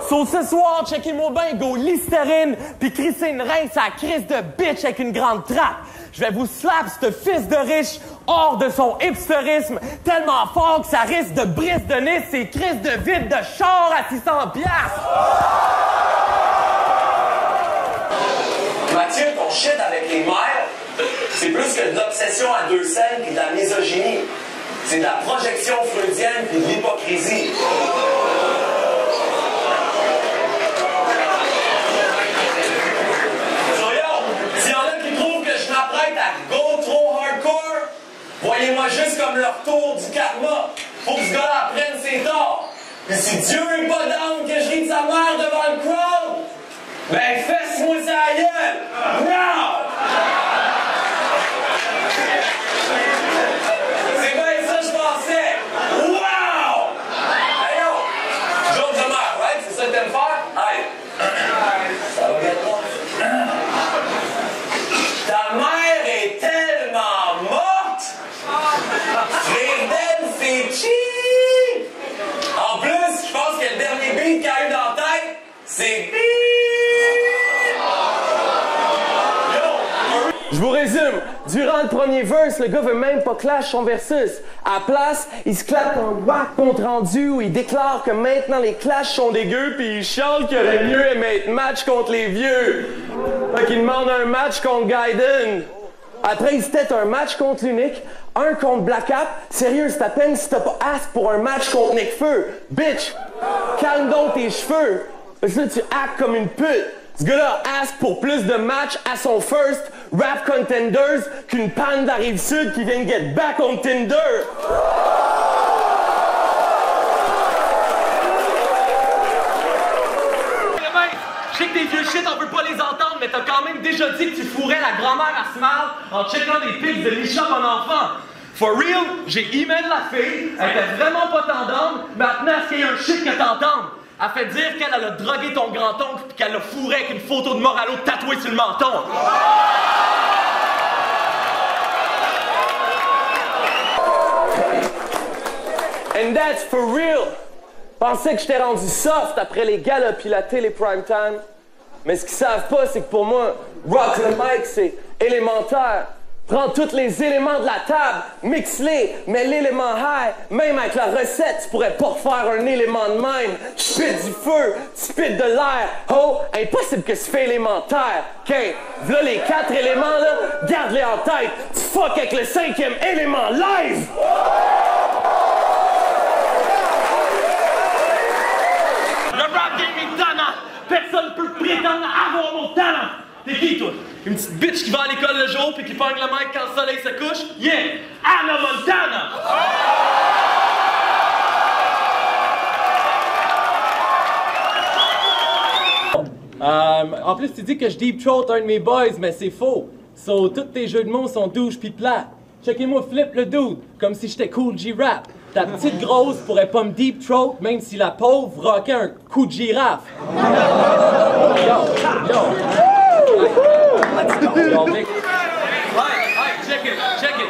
So ce soir, checkez-moi bien, go Listerine, pis crisser une reine sa crise de bitch avec une grande trappe. Je vais vous slap ce fils de riche hors de son hipsterisme tellement fort que ça risque de brise de Nice ses crises de vide de char à 600 piastres. Mathieu, ton shit avec les mères, c'est plus que de l'obsession à deux scènes et de la misogynie. C'est de la projection freudienne et de l'hypocrisie. S'il y en a qui trouvent que je m'apprête à go trop hardcore, voyez-moi juste comme le retour du karma. Faut que ce gars-là prenne ses torts. Mais si Dieu est pas down que je ris de sa mère devant le crowd, ben fesse-moi sa gueule! Now! C'est bien ça que je pensais! Wow! Hey yo! Joke de mère, right? C'est ça que t'aimes faire? Hey! Ça va bien toi? Ta mère est tellement morte! Rire d'elle, c'est cheap! En plus, je pense que le dernier beat qu'il y a eu dans la tête, c'est Je vous résume. Durant le premier verse, le gars veut même pas clash son versus. À la place, il se claque un whack compte rendu où il déclare que maintenant les clashs sont dégueux puis il chante qu'il aurait mieux aimé être match contre les vieux. Fait qu'il demande un match contre Gaiden. Après, il se tête un match contre l'unique, un contre Black Hat. Sérieux, c'est à peine si t'as pas ask pour un match contre Necfeu. Bitch, calme donc tes cheveux. Parce que là, tu actes comme une pute. Ce gars-là ask pour plus de matchs à son first rap contenders qu'une panne de la Rive-Sud qui vient de get back on Tinder. Je sais que tes vieux shit, on peut pas les entendre, mais t'as quand même déjà dit que tu fourrais la grand-mère à Smart en checkant des pics de Misha mon enfant. For real, j'ai email la fille, elle était vraiment pas tendance, maintenant est-ce qu'il y a un shit que t'entends? Elle fait dire qu'elle a drogué ton grand-oncle pis qu'elle l'a fourré avec une photo de Moralo tatouée sur le menton. And that's for real. Pensais que j'étais rendu soft après les galas pis la télé prime time. Mais ce qu'ils savent pas, c'est que pour moi, rock the mic, c'est élémentaire. Prends tous les éléments de la table, mixe-les, mets l'élément high. Même avec la recette, tu pourrais pas refaire un élément de même. Tu spit du feu, tu spit de l'air. Oh, impossible que ce fait élémentaire. OK, voilà les 4 éléments là, garde-les en tête. Tu fuck avec le 5e élément live! Le rap game est tannant! Personne peut prétendre avoir mon talent! T'es qui, toi? Une petite bitch qui va à l'école le jour puis qui pogne le mic quand le soleil se couche? Yeah! Anna Montana! En plus, tu dis que je deep throat un de mes boys, mais c'est faux. So, tous tes jeux de mots sont douches pis plates. Checkez-moi flip le dude, comme si j'étais cool G-rap. Ta petite grosse pourrait pas me deep throat, même si la pauvre rockait un coup de girafe. Check it.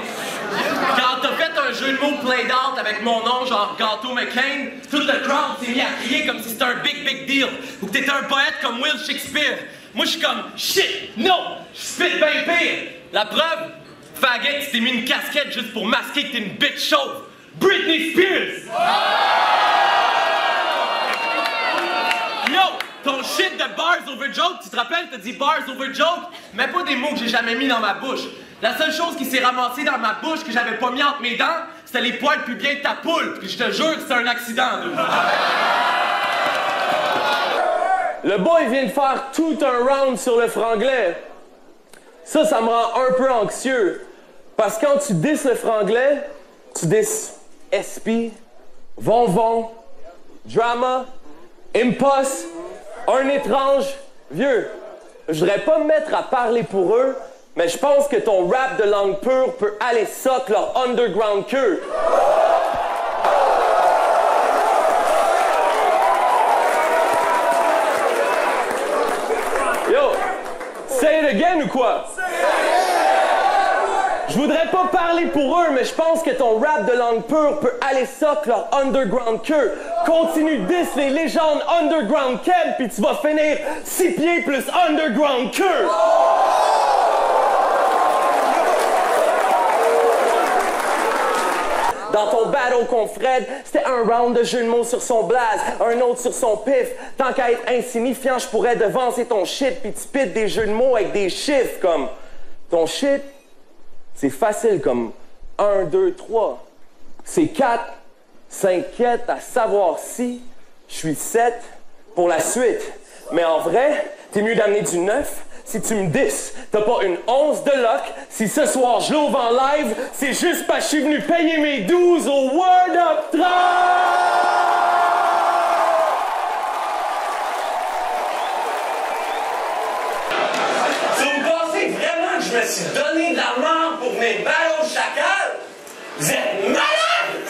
Quand t'as fait un jeu de mots played out avec mon nom, genre Gâteau McCain, tout le crowd s'est mis à crier comme si c'était un big deal. Ou que t'étais un poète comme Will Shakespeare. Moi, je suis comme shit, non, je spit bien pire. La preuve, faggot, tu t'es mis une casquette juste pour masquer que t'es une bitch chauve. Britney Spears! Yo! Ton shit de bars over joke, tu te rappelles, t'as dit bars over joke, mais pas des mots que j'ai jamais mis dans ma bouche. La seule chose qui s'est ramassée dans ma bouche que j'avais pas mis entre mes dents, c'était les poils pubiens de ta poule, puis je te jure que c'est un accident. Le boy vient de faire tout un round sur le franglais. Ça me rend un peu anxieux. Parce que quand tu disses le franglais, tu dis SP, Von, Drama, Impost, un étrange, vieux. Je voudrais pas me mettre à parler pour eux, mais je pense que ton rap de langue pure peut aller sock leur underground queue. Yo, say it again ou quoi? Je voudrais pas parler pour eux, mais je pense que ton rap de langue pure peut aller sock leur underground queue. Continue de diss les légendes underground Keb, puis tu vas finir 6 pieds plus underground queue. Dans ton battle contre Fred, c'était un round de jeu de mots sur son blaze, un autre sur son pif. Tant qu'à être insignifiant, je pourrais devancer ton shit, puis tu pites des jeux de mots avec des chiffres comme... Ton shit, c'est facile comme 1, 2, 3. C'est 4, s'inquiète à savoir si je suis 7 pour la suite. Mais en vrai, t'es mieux d'amener du 9 si tu me disses. T'as pas une once de luck si ce soir je l'ouvre en live, c'est juste parce que je suis venu payer mes 12 au Word Up Drive! Je me suis donné de la mort pour mes ballons chacal. Vous êtes malades!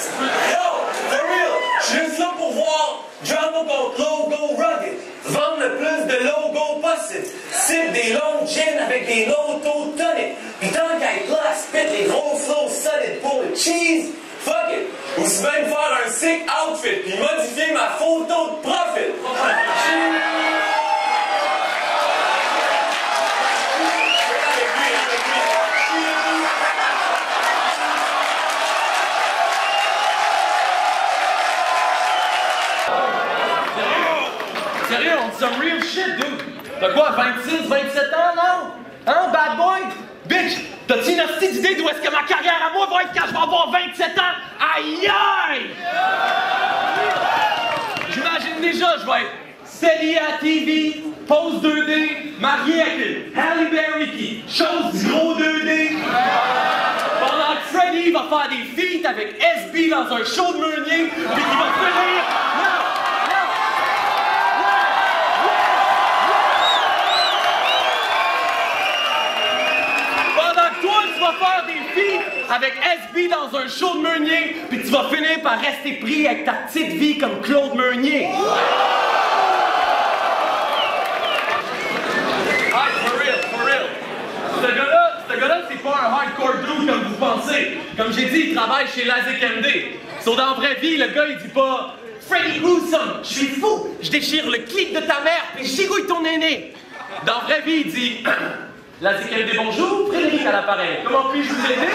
Yo, for real, je suis juste là pour voir Drama contre Logo Rugged. Vendre le plus de logos possible. Sip des longs gins avec des lotos tonic. Puis tant qu'à être là, spit des gros flows solid pour le cheese. Fuck it. Aussi bien me faire un sick outfit puis modifier ma photo de profil. Sérieux, on dit some real shit, dude. T'as quoi, 26, 27 ans, non? Hein, bad boy? Bitch, t'as-tu une hostie d'idée d'où est-ce que ma carrière à moi va être quand je vais avoir 27 ans? Aïe aïe! J'imagine déjà, je vais être steady à TV, pose 2D, marié avec une Halle Berry qui chose du gros 2D. Pendant que Freddy va faire des feats avec SB dans un show de Meunier, puis qu'il va finir... faire des filles avec SB dans un show de Meunier, puis tu vas finir par rester pris avec ta petite vie comme Claude Meunier. Ah, for real. Ce gars-là, c'est pas un hardcore dude comme vous pensez. Comme j'ai dit, il travaille chez Lazik MD. Sauf dans la vraie vie, le gars, il dit pas « Freddy Gruesome, je suis fou, je déchire le clip de ta mère, puis j'igouille ton aîné. » Dans la vraie vie, il dit « Lazik MD, bonjour, Frédéric à l'appareil. Comment puis-je vous aider? »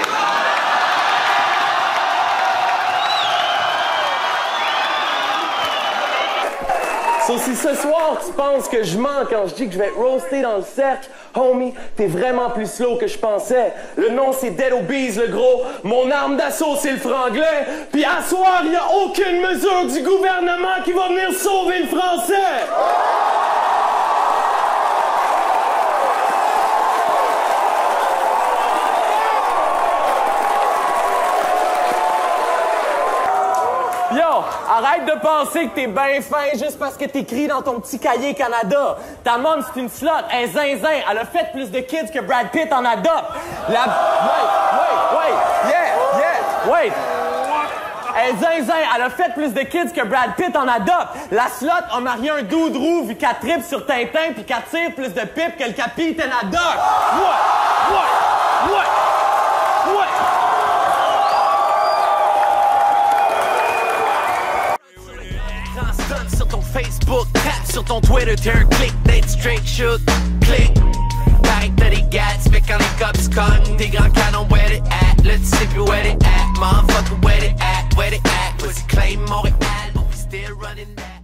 So, si ce soir tu penses que je mens quand je dis que je vais être roasté dans le cercle, homie, t'es vraiment plus slow que je pensais. Le nom c'est Dead Obeez, le gros. Mon arme d'assaut c'est le franglais. Puis à soir, y a aucune mesure du gouvernement qui va venir sauver le français. Yo, arrête de penser que t'es ben fin juste parce que t'écris dans ton petit cahier Canada. Ta mom, c'est une slot, elle est zinzin, elle a fait plus de kids que Brad Pitt en adopte. Wait. Elle est zinzin, elle a fait plus de kids que Brad Pitt en adopte. La slot a marié un dude roux vu qu'elle tripe sur Tintin puis qu'elle tire plus de pipe que le capitaine Haddock. What? Sur ton Facebook, tap sur ton Twitter, t'es un click, d'être straight shoot, click. Pareil que t'as des gats, fait quand les cops cognent, tes grands canons, where it at, là tu sais plus where it at, motherfucker, where it at, pussy claim Montréal, but we still running that.